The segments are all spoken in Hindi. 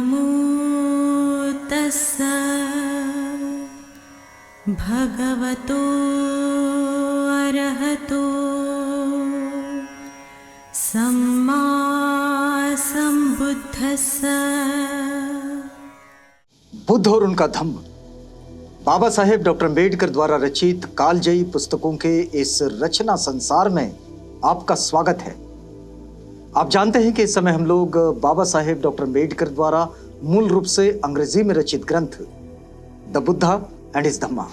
नमो तस्स भगवतो अरहतो सम्मा संबुद्धस्स। बुद्ध और उनका धम्म बाबा साहेब डॉक्टर अम्बेडकर द्वारा रचित कालजयी पुस्तकों के इस रचना संसार में आपका स्वागत है। आप जानते हैं कि इस समय हम लोग बाबा साहेब डॉक्टर अम्बेडकर द्वारा मूल रूप से अंग्रेजी में रचित ग्रंथ द बुद्धा एंड हिज धम्मा,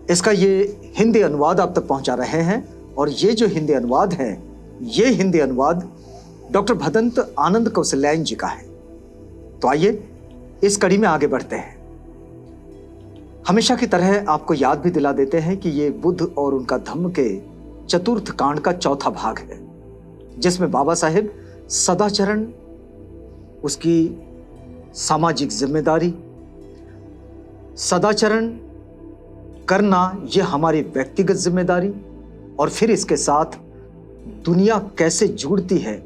इसका ये हिंदी अनुवाद आप तक पहुंचा रहे हैं। और ये जो हिंदी अनुवाद है, ये हिंदी अनुवाद डॉक्टर भदंत आनंद कौशल्यायन जी का है। तो आइए इस कड़ी में आगे बढ़ते हैं। हमेशा की तरह आपको याद भी दिला देते हैं कि ये बुद्ध और उनका धम्म के चतुर्थ कांड का चौथा भाग है, जिसमें बाबा साहेब सदाचरण, उसकी सामाजिक जिम्मेदारी, सदाचरण करना ये हमारी व्यक्तिगत जिम्मेदारी, और फिर इसके साथ दुनिया कैसे जुड़ती है,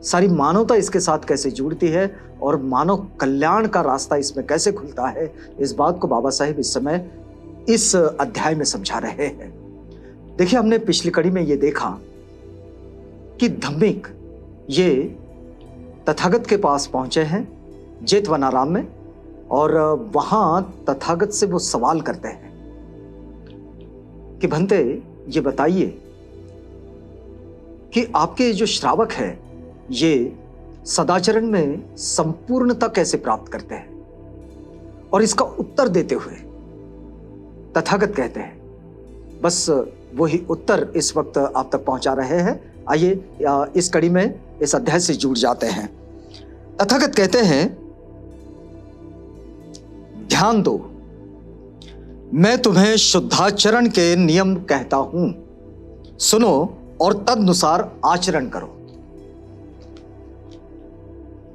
सारी मानवता इसके साथ कैसे जुड़ती है और मानव कल्याण का रास्ता इसमें कैसे खुलता है, इस बात को बाबा साहेब इस समय इस अध्याय में समझा रहे हैं। देखिए, हमने पिछली कड़ी में ये देखा कि धम्मिक ये तथागत के पास पहुंचे हैं जेतवनाराम में, और वहां तथागत से वो सवाल करते हैं कि भंते, ये बताइए कि आपके जो श्रावक है ये सदाचरण में संपूर्णता कैसे प्राप्त करते हैं। और इसका उत्तर देते हुए तथागत कहते हैं, बस वही उत्तर इस वक्त आप तक पहुंचा रहे हैं। आइए इस कड़ी में इस अध्याय से जुड़ जाते हैं। तथागत कहते हैं, ध्यान दो, मैं तुम्हें शुद्धाचरण के नियम कहता हूं, सुनो और तदनुसार आचरण करो।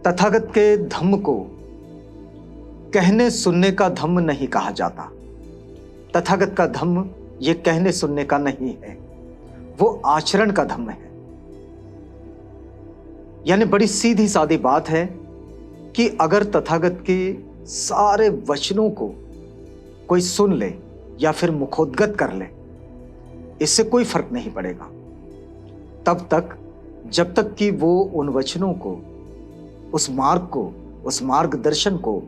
तथागत के धम्म को कहने सुनने का धम्म नहीं कहा जाता। तथागत का धम्म ये कहने सुनने का नहीं है, वो आचरण का धम्म है। यानी बड़ी सीधी सादी बात है कि अगर तथागत के सारे वचनों को कोई सुन ले या फिर मुखोद्गत कर ले, इससे कोई फर्क नहीं पड़ेगा तब तक जब तक कि वो उन वचनों को, उस मार्ग को, उस मार्गदर्शन को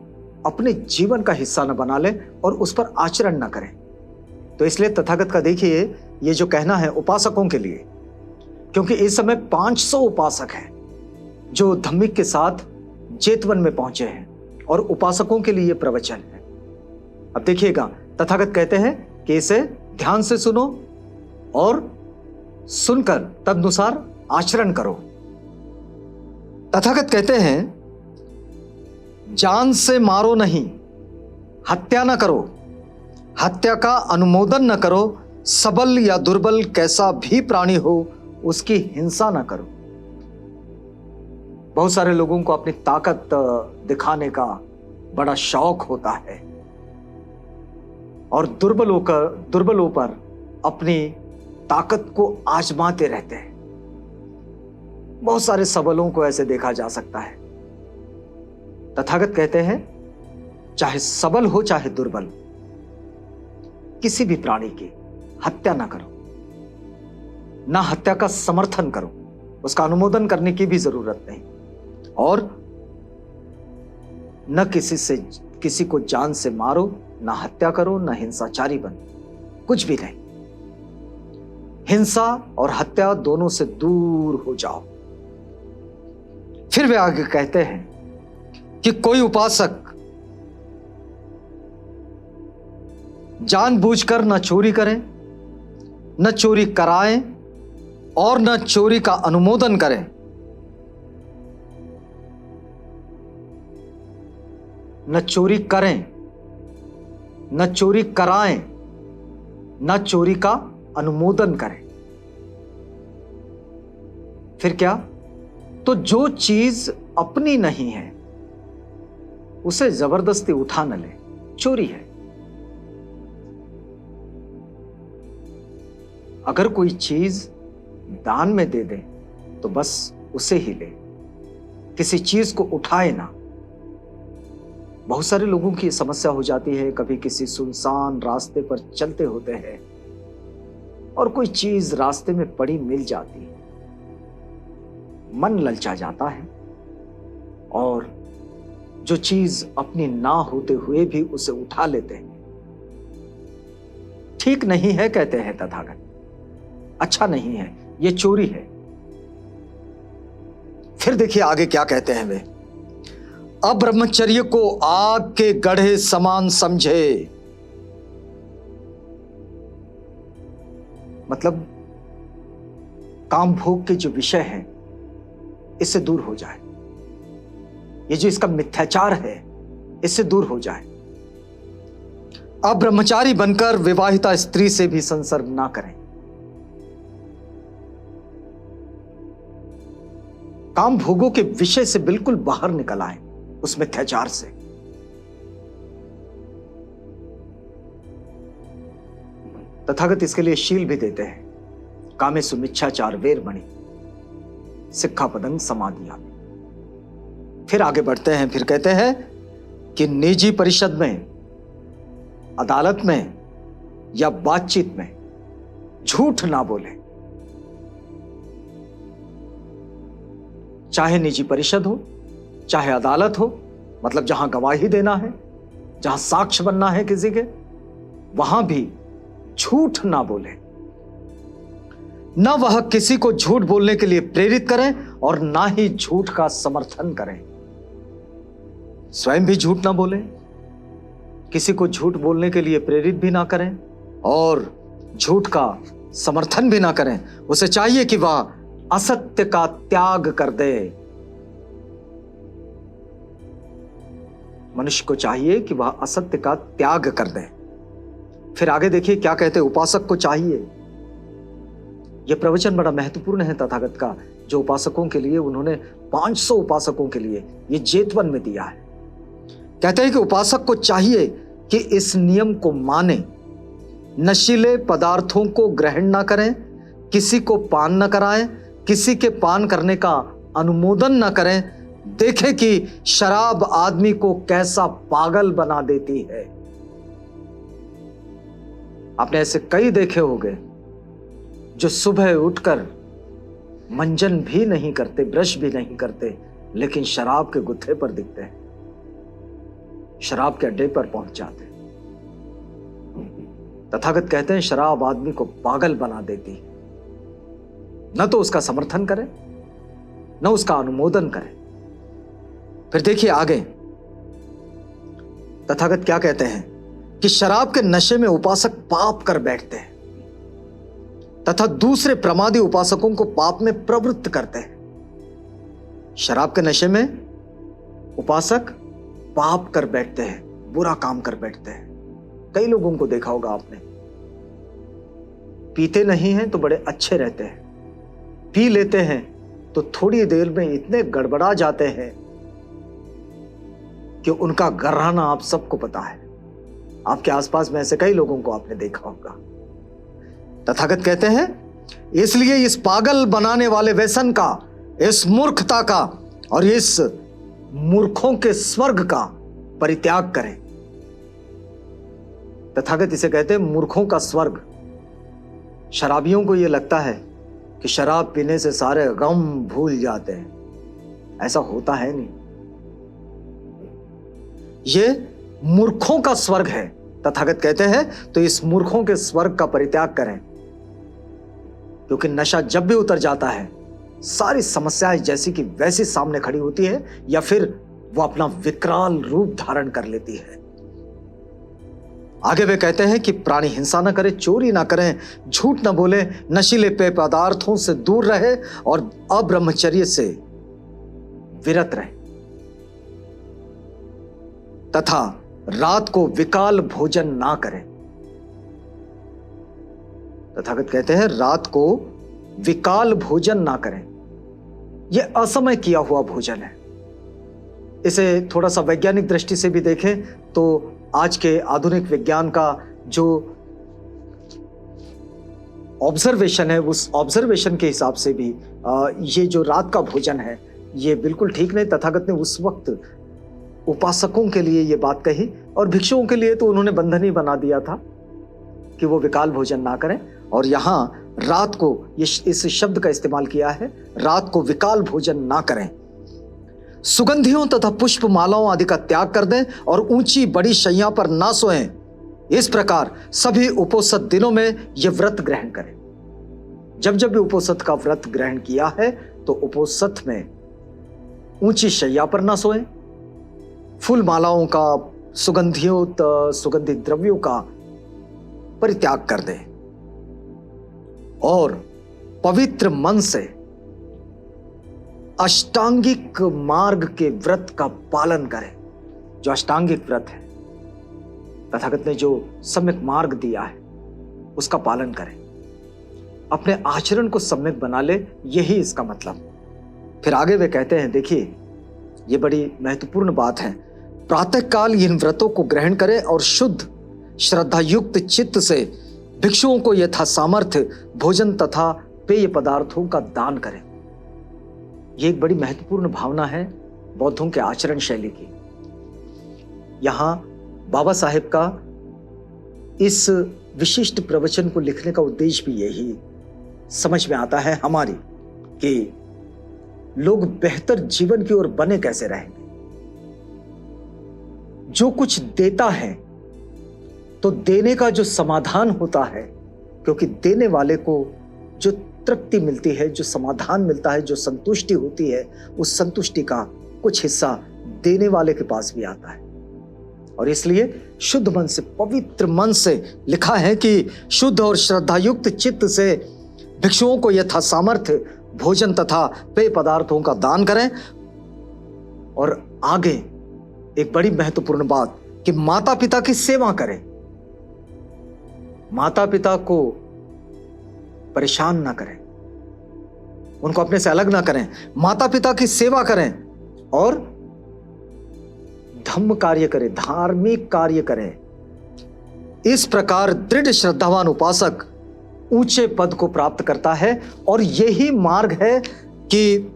अपने जीवन का हिस्सा न बना ले और उस पर आचरण न करें। तो इसलिए तथागत का देखिए ये जो कहना है उपासकों के लिए, क्योंकि इस समय 500 उपासक हैं जो धम्मिक के साथ जेतवन में पहुंचे हैं, और उपासकों के लिए ये प्रवचन है। अब देखिएगा, तथागत कहते हैं कि इसे ध्यान से सुनो और सुनकर तदनुसार आचरण करो। तथागत कहते हैं, जान से मारो नहीं, हत्या न करो, हत्या का अनुमोदन न करो, सबल या दुर्बल कैसा भी प्राणी हो उसकी हिंसा न करो। बहुत सारे लोगों को अपनी ताकत दिखाने का बड़ा शौक होता है और दुर्बलों पर अपनी ताकत को आजमाते रहते हैं। बहुत सारे सबलों को ऐसे देखा जा सकता है। तथागत कहते हैं, चाहे सबल हो चाहे दुर्बल, किसी भी प्राणी की हत्या ना करो, ना हत्या का समर्थन करो, उसका अनुमोदन करने की भी जरूरत नहीं, और न किसी को जान से मारो, ना हत्या करो, ना हिंसाचारी बनो, कुछ भी नहीं। हिंसा और हत्या दोनों से दूर हो जाओ। फिर वे आगे कहते हैं कि कोई उपासक जानबूझकर न चोरी करें, न चोरी कराएं और न चोरी का अनुमोदन करें। न चोरी करें, न चोरी कराएं, न चोरी का अनुमोदन करें। फिर क्या? तो जो चीज अपनी नहीं है उसे जबरदस्ती उठा न ले, चोरी है। अगर कोई चीज दान में दे दे तो बस उसे ही ले, किसी चीज को उठाए ना, बहुत सारे लोगों की समस्या हो जाती है, कभी किसी सुनसान रास्ते पर चलते होते हैं और कोई चीज रास्ते में पड़ी मिल जाती है, मन ललचा जाता है और जो चीज अपनी ना होते हुए भी उसे उठा लेते हैं। ठीक नहीं है कहते हैं तथागत, अच्छा नहीं है, ये चोरी है। फिर देखिए आगे क्या कहते हैं वे, अब्रह्मचर्य को आग के गढ़े समान समझे। मतलब काम भोग के जो विषय है इससे दूर हो जाए, ये जो इसका मिथ्याचार है इससे दूर हो जाए। अब्रह्मचारी बनकर विवाहिता स्त्री से भी संसर्ग ना करें। काम भोगों के विषय से बिल्कुल बाहर निकल आए, उस मिथ्याचार से। तथागत इसके लिए शील भी देते हैं, कामे सुमिच्छाचार वेरमणि सिक्खापदं समाधियामि। फिर आगे बढ़ते हैं, फिर कहते हैं कि निजी परिषद में, अदालत में या बातचीत में झूठ ना बोले। चाहे निजी परिषद हो, चाहे अदालत हो, मतलब जहां गवाही देना है, जहां साक्ष्य बनना है किसी के, वहां भी झूठ ना बोले। न वह किसी को झूठ बोलने के लिए प्रेरित करें और ना ही झूठ का समर्थन करें। स्वयं भी झूठ ना बोलें, किसी को झूठ बोलने के लिए प्रेरित भी ना करें और झूठ का समर्थन भी ना करें। उसे चाहिए कि वह असत्य का त्याग कर दे। मनुष्य को चाहिए कि वह असत्य का त्याग कर दे। फिर आगे देखिए क्या कहते हैं, उपासक को चाहिए। यह प्रवचन बड़ा महत्वपूर्ण है तथागत का, जो उपासकों के लिए उन्होंने 500 उपासकों के लिए ये जेतवन में दिया है। कहते हैं कि उपासक को चाहिए कि इस नियम को माने, नशीले पदार्थों को ग्रहण ना करें, किसी को पान न कराएं, किसी के पान करने का अनुमोदन न करें। देखें कि शराब आदमी को कैसा पागल बना देती है। आपने ऐसे कई देखे होंगे जो सुबह उठकर मंजन भी नहीं करते, ब्रश भी नहीं करते, लेकिन शराब के गुत्थे पर दिखते हैं, शराब के अड्डे पर पहुंच जाते हैं। तथागत कहते हैं शराब आदमी को पागल बना देती है। न तो उसका समर्थन करें, न उसका अनुमोदन करें। फिर देखिए आगे तथागत क्या कहते हैं कि शराब के नशे में उपासक पाप कर बैठते हैं तथा दूसरे प्रमादी उपासकों को पाप में प्रवृत्त करते हैं। शराब के नशे में उपासक पाप कर बैठते हैं, बुरा काम कर बैठते हैं। कई लोगों को देखा होगा आपने, पीते नहीं हैं तो बड़े अच्छे रहते हैं, पी लेते हैं तो थोड़ी देर में इतने गड़बड़ा जाते हैं कि उनका घराना आप सबको पता है। आपके आसपास में ऐसे कई लोगों को आपने देखा होगा। तथागत कहते हैं इसलिए इस पागल बनाने वाले व्यसन का, इस मूर्खता का और इस मूर्खों के स्वर्ग का परित्याग करें। तथागत इसे कहते हैं मूर्खों का स्वर्ग। शराबियों को यह लगता है कि शराब पीने से सारे गम भूल जाते हैं। ऐसा होता है नहीं। यह मूर्खों का स्वर्ग है। तथागत कहते हैं तो इस मूर्खों के स्वर्ग का परित्याग करें, क्योंकि नशा जब भी उतर जाता है सारी समस्याएं जैसी कि वैसी सामने खड़ी होती है, या फिर वो अपना विकराल रूप धारण कर लेती है। आगे वे कहते हैं कि प्राणी हिंसा न करे, चोरी ना करें, झूठ न बोले, नशीले पेय पदार्थों से दूर रहे और अब्रह्मचर्य से विरत रहे तथा रात को विकाल भोजन ना करें। तथागत कहते हैं रात को विकाल भोजन ना करें। यह असमय किया हुआ भोजन है। इसे थोड़ा सा वैज्ञानिक दृष्टि से भी देखें तो आज के आधुनिक विज्ञान का जो ऑब्जर्वेशन है, उस ऑब्जर्वेशन के हिसाब से भी ये जो रात का भोजन है ये बिल्कुल ठीक नहीं। तथागत ने उस वक्त उपासकों के लिए ये बात कही, और भिक्षुओं के लिए तो उन्होंने बंधन ही बना दिया था कि वो विकाल भोजन ना करें। और यहां रात को इस शब्द का इस्तेमाल किया है, रात को विकाल भोजन ना करें। सुगंधियों तथा पुष्प मालाओं आदि का त्याग कर दें और ऊंची बड़ी शैया पर ना सोएं। इस प्रकार सभी उपोषित दिनों में यह व्रत ग्रहण करें। जब जब भी उपोषित का व्रत ग्रहण किया है तो उपोषित में ऊंची शैया पर ना सोएं, फूल मालाओं का, सुगंधित द्रव्यों का परित्याग कर दें और पवित्र मन से अष्टांगिक मार्ग के व्रत का पालन करें। जो अष्टांगिक व्रत है, तथागत ने जो सम्यक मार्ग दिया है, उसका पालन करें। अपने आचरण को सम्यक बना ले, यही इसका मतलब। फिर आगे वे कहते हैं, देखिए ये बड़ी महत्वपूर्ण बात है, प्रातःकाल इन व्रतों को ग्रहण करें और शुद्ध श्रद्धायुक्त चित्त से भिक्षुओं को यथा सामर्थ्य भोजन तथा पेय पदार्थों का दान करें। यह एक बड़ी महत्वपूर्ण भावना है बौद्धों के आचरण शैली की। यहां बाबा साहेब का इस विशिष्ट प्रवचन को लिखने का उद्देश्य भी यही समझ में आता है हमारी, कि लोग बेहतर जीवन की ओर बने कैसे रहेंगे। जो कुछ देता है तो देने का जो समाधान होता है, क्योंकि देने वाले को जो तृप्ति मिलती है, जो समाधान मिलता है, जो संतुष्टि होती है, उस संतुष्टि का कुछ हिस्सा देने वाले के पास भी आता है। और इसलिए शुद्ध मन से, पवित्र मन से लिखा है कि शुद्ध और श्रद्धायुक्त चित्त से भिक्षुओं को यथा सामर्थ्य भोजन तथा पेय पदार्थों का दान करें। और आगे एक बड़ी महत्वपूर्ण बात कि माता पिता की सेवा करें। माता पिता को परेशान ना करें, उनको अपने से अलग ना करें, माता पिता की सेवा करें और धम्म कार्य करें, धार्मिक कार्य करें। इस प्रकार दृढ़ श्रद्धावान उपासक ऊंचे पद को प्राप्त करता है। और यही मार्ग है कि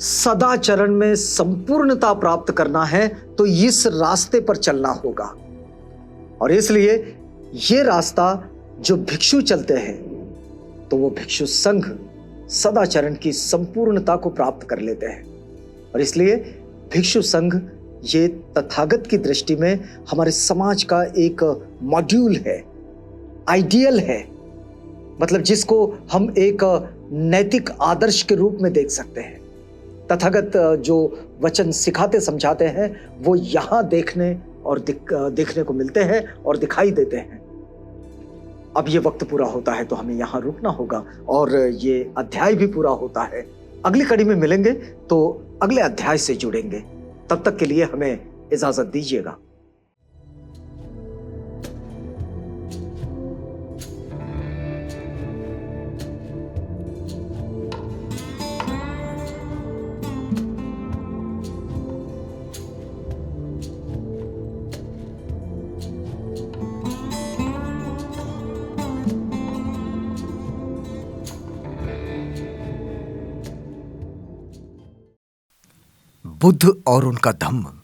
सदाचरण में संपूर्णता प्राप्त करना है तो इस रास्ते पर चलना होगा। और इसलिए ये रास्ता जो भिक्षु चलते हैं तो वो भिक्षु संघ सदाचरण की संपूर्णता को प्राप्त कर लेते हैं। और इसलिए भिक्षु संघ ये तथागत की दृष्टि में हमारे समाज का एक मॉड्यूल है, आइडियल है, मतलब जिसको हम एक नैतिक आदर्श के रूप में देख सकते हैं। तथागत जो वचन सिखाते समझाते हैं वो यहाँ देखने को मिलते हैं और दिखाई देते हैं। अब ये वक्त पूरा होता है तो हमें यहाँ रुकना होगा और ये अध्याय भी पूरा होता है। अगली कड़ी में मिलेंगे तो अगले अध्याय से जुड़ेंगे। तब तक के लिए हमें इजाजत दीजिएगा। बुद्ध और उनका धम्म।